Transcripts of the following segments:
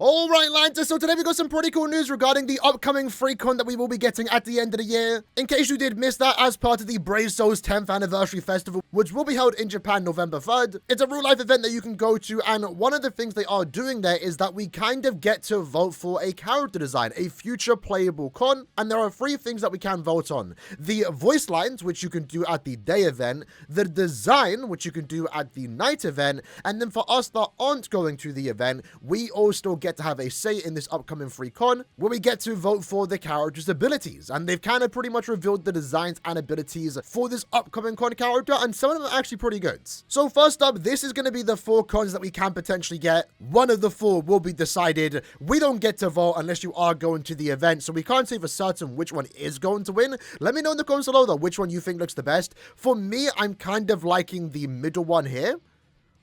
Alright, Lanta, so today we got some pretty cool news regarding the upcoming free con that we will be getting at the end of the year. In case you did miss that, as part of the Brave Souls 10th Anniversary Festival, which will be held in Japan November 3rd, it's a real-life event that you can go to, and one of the things they are doing there is that we kind of get to vote for a character design, a future playable con, and there are 3 things that we can vote on. The voice lines, which you can do at the day event, the design, which you can do at the night event, and then for us that aren't going to the event, we all still get to have a say in this upcoming free con where we get to vote for the character's abilities, and they've kind of pretty much revealed the designs and abilities for this upcoming con character, and some of them are actually pretty good. So first up, this is going to be the 4 cons that we can potentially get. One of the 4 will be decided. We don't get to vote unless you are going to the event, so we can't say for certain which one is going to win. Let me know in the comments below though which one you think looks the best. For me, I'm kind of liking the middle one here.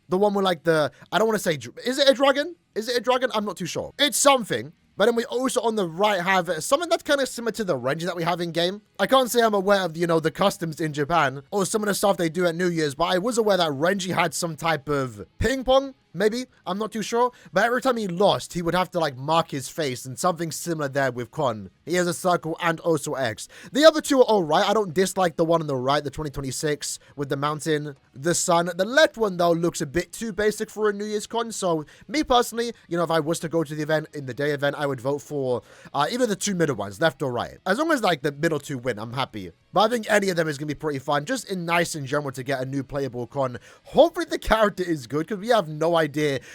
The one with like the, I don't want to say, is it a dragon? Is it a dragon? I'm not too sure. It's something. But then we also on the right have something that's kind of similar to the Renji that we have in game. I can't say I'm aware of, the customs in Japan or some of the stuff they do at New Year's, but I was aware that Renji had some type of ping pong. Maybe, I'm not too sure, but every time he lost, he would have to like mark his face, and something similar there with Kon. He has a circle and also X. The other 2 are alright. I don't dislike the one on the right, the 2026 with the mountain, the sun. The left one though looks a bit too basic for a New Year's con, so me personally, if I was to go to the event, in the day event, I would vote for either the 2 middle ones, left or right. As long as like the middle 2 win, I'm happy. But I think any of them is going to be pretty fun, just nice in general to get a new playable con. Hopefully the character is good, because we have no idea.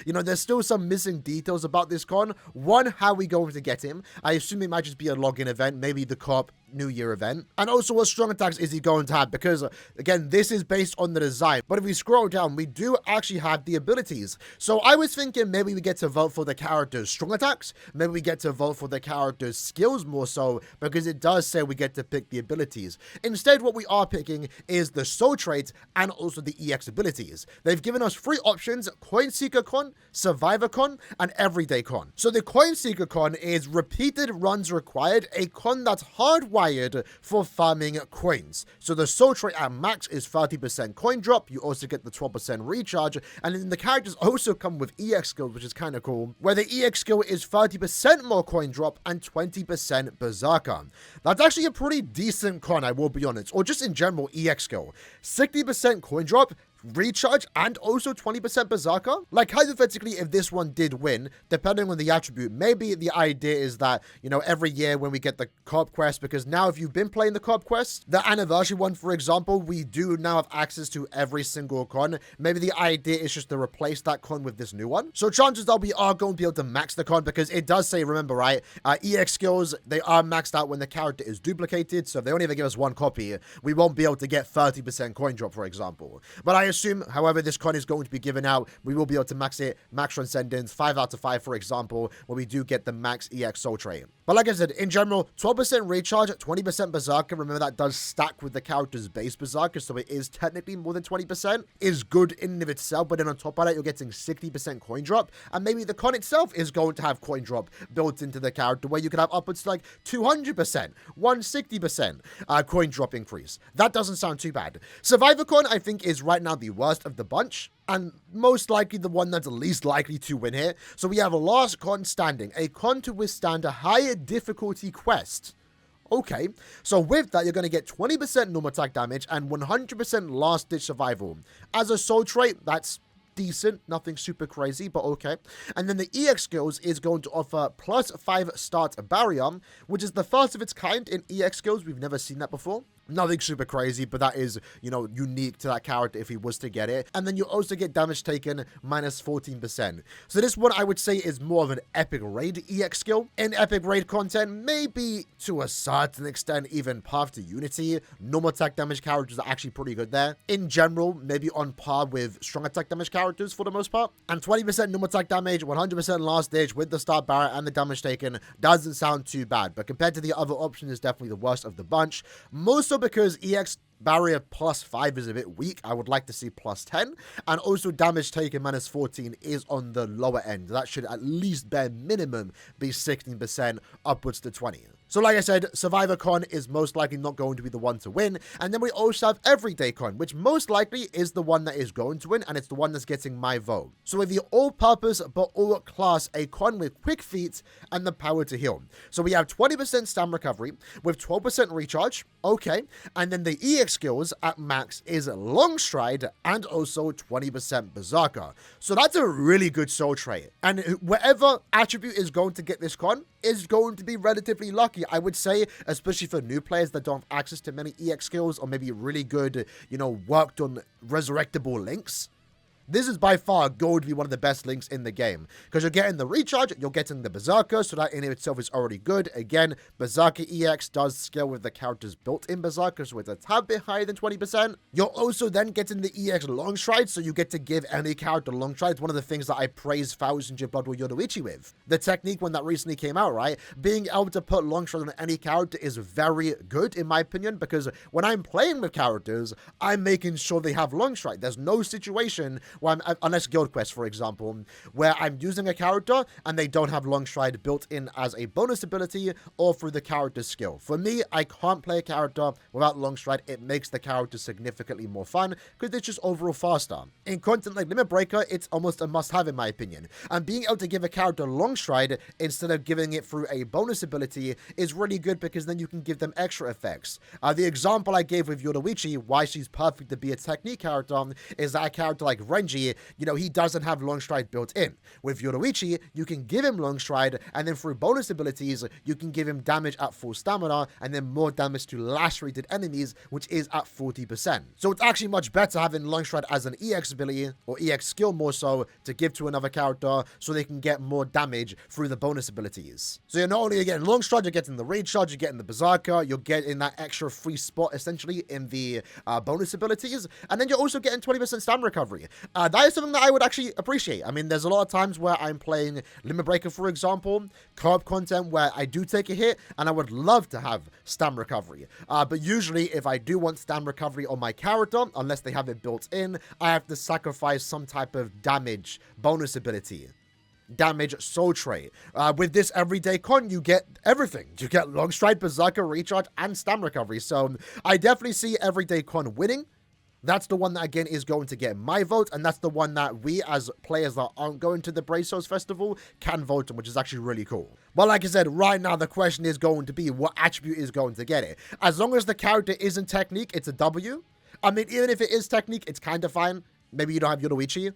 There's still some missing details about this con. One, how we going to get him. I assume it might just be a login event, maybe the co-op New Year event. And also what strong attacks is he going to have, because again, this is based on the design. But if we scroll down, we do actually have the abilities. So I was thinking maybe we get to vote for the character's strong attacks. Maybe we get to vote for the character's skills more so, because it does say we get to pick the abilities. Instead, what we are picking is the soul traits and also the EX abilities. They've given us 3 options: Coinseeker Kon, Survivor Kon, and Everyday Kon. So the Coinseeker Kon is repeated runs required, a con that's hardwired for farming coins. So the soul trait at max is 30% coin drop. You also get the 12% recharge, and then the characters also come with EX skills, which is kind of cool, where the EX skill is 30% more coin drop and 20% berserker. That's actually a pretty decent con, I will be honest, or just in general EX skill. 60% coin drop, recharge, and also 20% berserker. Like hypothetically, if this one did win, depending on the attribute, maybe the idea is that every year when we get the co-op quest, because now if you've been playing the co-op quest, the anniversary one for example, we do now have access to every single con. Maybe the idea is just to replace that con with this new one, so chances are we are going to be able to max the con, because it does say, remember, right, EX skills, they are maxed out when the character is duplicated. So if they only ever give us 1 copy, we won't be able to get 30% coin drop, for example. But I assume, however this con is going to be given out, we will be able to max it, max transcendence 5 out of 5, for example, where we do get the max EX soul trait. But like I said, in general, 12% recharge, 20% berserker, remember that does stack with the character's base berserker, so it is technically more than 20%, is good in and of itself. But then on top of that, you're getting 60% coin drop, and maybe the con itself is going to have coin drop built into the character, where you could have upwards to like 200%, 160% coin drop increase. That doesn't sound too bad. Survivor Kon, I think, is right now the worst of the bunch, and most likely the one that's least likely to win here. So we have a last con standing, a con to withstand a higher difficulty quest. Okay, so with that, you're going to get 20% normal attack damage and 100% last ditch survival. As a soul trait, that's decent, nothing super crazy, but okay. And then the EX skills is going to offer +5 start barrier, which is the first of its kind in EX skills. We've never seen that before. Nothing super crazy, but that is, unique to that character if he was to get it. And then you also get damage taken -14%. So this one I would say is more of an epic raid EX skill. In epic raid content, maybe to a certain extent even Path to Unity, normal attack damage characters are actually pretty good there. In general, maybe on par with strong attack damage characters for the most part. And 20% normal attack damage, 100% last ditch with the start barrier and the damage taken doesn't sound too bad. But compared to the other options, it's definitely the worst of the bunch. Most because EX barrier +5 is a bit weak. I would like to see +10, and also damage taken -14 is on the lower end. That should at least bare minimum be 16% upwards to 20. So like I said, Survivor Kon is most likely not going to be the one to win. And then we also have Everyday Kon, which most likely is the one that is going to win, and it's the one that's getting my vote. So with the all-purpose but all-class a Kon with quick feet and the power to heal. So we have 20% stam recovery with 12% recharge, okay, and then the EX skills at max is Long Stride and also 20% Berserker. So that's a really good soul trait. And whatever attribute is going to get this Kon is going to be relatively lucky, I would say, especially for new players that don't have access to many EX skills or maybe really good, worked on resurrectable links. This is by far going to be one of the best links in the game, because you're getting the recharge, you're getting the Berserker, so that in itself is already good. Again, Berserker EX does scale with the character's built-in Berserker, so it's a tad bit higher than 20%. You're also then getting the EX Long Stride, so you get to give any character Long Stride. It's one of the things that I praise Thousand Year Blood War Yoruichi with. The technique when that recently came out, right? Being able to put Long Stride on any character is very good, in my opinion, because when I'm playing with characters, I'm making sure they have Long Stride. There's no situation where unless Guild Quest, for example, where I'm using a character and they don't have Long Stride built in as a bonus ability or through the character's skill. For me, I can't play a character without Long Stride. It makes the character significantly more fun because it's just overall faster. In content like Limit Breaker, it's almost a must-have in my opinion. And being able to give a character Long Stride instead of giving it through a bonus ability is really good because then you can give them extra effects. The example I gave with Yoruichi, why she's perfect to be a technique character, is that a character like Renji, he doesn't have Long Stride built in. With Yoruichi, you can give him Long Stride, and then through bonus abilities, you can give him damage at full stamina, and then more damage to lash-rated enemies, which is at 40%. So it's actually much better having Long Stride as an EX ability, or EX skill more so, to give to another character, so they can get more damage through the bonus abilities. So you're not only getting Long Stride, you're getting the recharge, you're getting the Berserker, you're getting that extra free spot, essentially, in the bonus abilities, and then you're also getting 20% stam recovery. That is something that I would actually appreciate. I mean, there's a lot of times where I'm playing Limit Breaker, for example, co-op content where I do take a hit, and I would love to have stam recovery. But usually, if I do want stam recovery on my character, unless they have it built in, I have to sacrifice some type of damage bonus ability. Damage soul trait. With this Everyday Kon, you get everything. You get Long Stride, Berserker, recharge, and stam recovery. So I definitely see Everyday Kon winning. That's the one that, again, is going to get my vote, and that's the one that we, as players that aren't going to the Brazos Festival, can vote on, which is actually really cool. But like I said, right now, the question is going to be, what attribute is going to get it? As long as the character isn't technique, it's a W. I mean, even if it is technique, it's kind of fine. Maybe you don't have Yoruichi.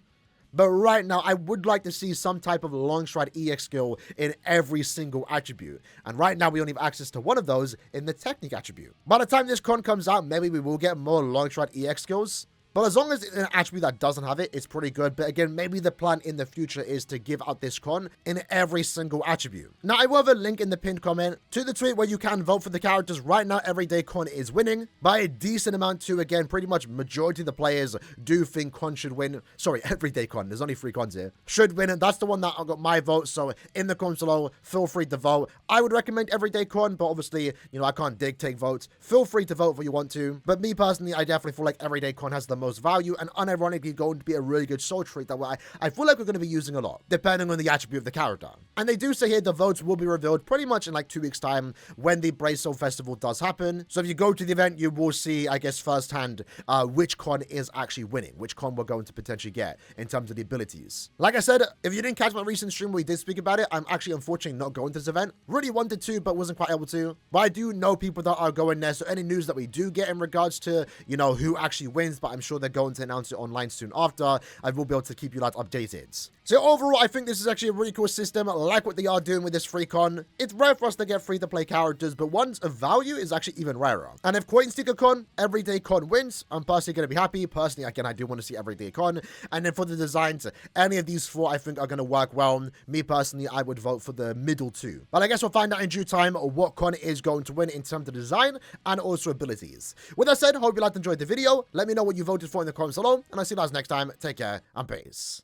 But right now, I would like to see some type of Long Stride EX skill in every single attribute. And right now, we only have access to one of those in the Technique attribute. By the time this Kon comes out, maybe we will get more Long Stride EX skills. But as long as it's an attribute that doesn't have it, it's pretty good. But again, maybe the plan in the future is to give out this Kon in every single attribute. Now, I will have a link in the pinned comment to the tweet where you can vote for the characters. Right now, Everyday Kon is winning by a decent amount too. Again, pretty much majority of the players do think Kon should win. Sorry, Everyday Kon. There's only 3 Kons here. Should win, and that's the one that I got my vote. So in the comments below, feel free to vote. I would recommend Everyday Kon, but obviously, I can't dictate votes. Feel free to vote if you want to. But me personally, I definitely feel like Everyday Kon has the most value and unironically going to be a really good soul trait that I feel like we're going to be using a lot, depending on the attribute of the character. And they do say here the votes will be revealed pretty much in like 2 weeks' time when the Bracesoul Festival does happen. So if you go to the event, you will see, I guess, firsthand which Kon is actually winning, which Kon we're going to potentially get in terms of the abilities. Like I said, if you didn't catch my recent stream where we did speak about it, I'm actually unfortunately not going to this event. Really wanted to, but wasn't quite able to. But I do know people that are going there, so any news that we do get in regards to, who actually wins, but I'm sure they're going to announce it online soon after, I will be able to keep you lads updated. So overall, I think this is actually a really cool system. I like what they are doing with this free Kon. It's rare for us to get free-to-play characters, but ones of value is actually even rarer. And if Coinseeker Kon, Everyday Kon wins, I'm personally going to be happy. Personally, again, I do want to see Everyday Kon. And then for the designs, any of these 4 I think are going to work well. Me personally, I would vote for the middle 2. But I guess we'll find out in due time what Kon is going to win in terms of design and also abilities. With that said, hope you liked and enjoyed the video. Let me know what you voted for in the comments below, and I'll see you guys next time. Take care and peace.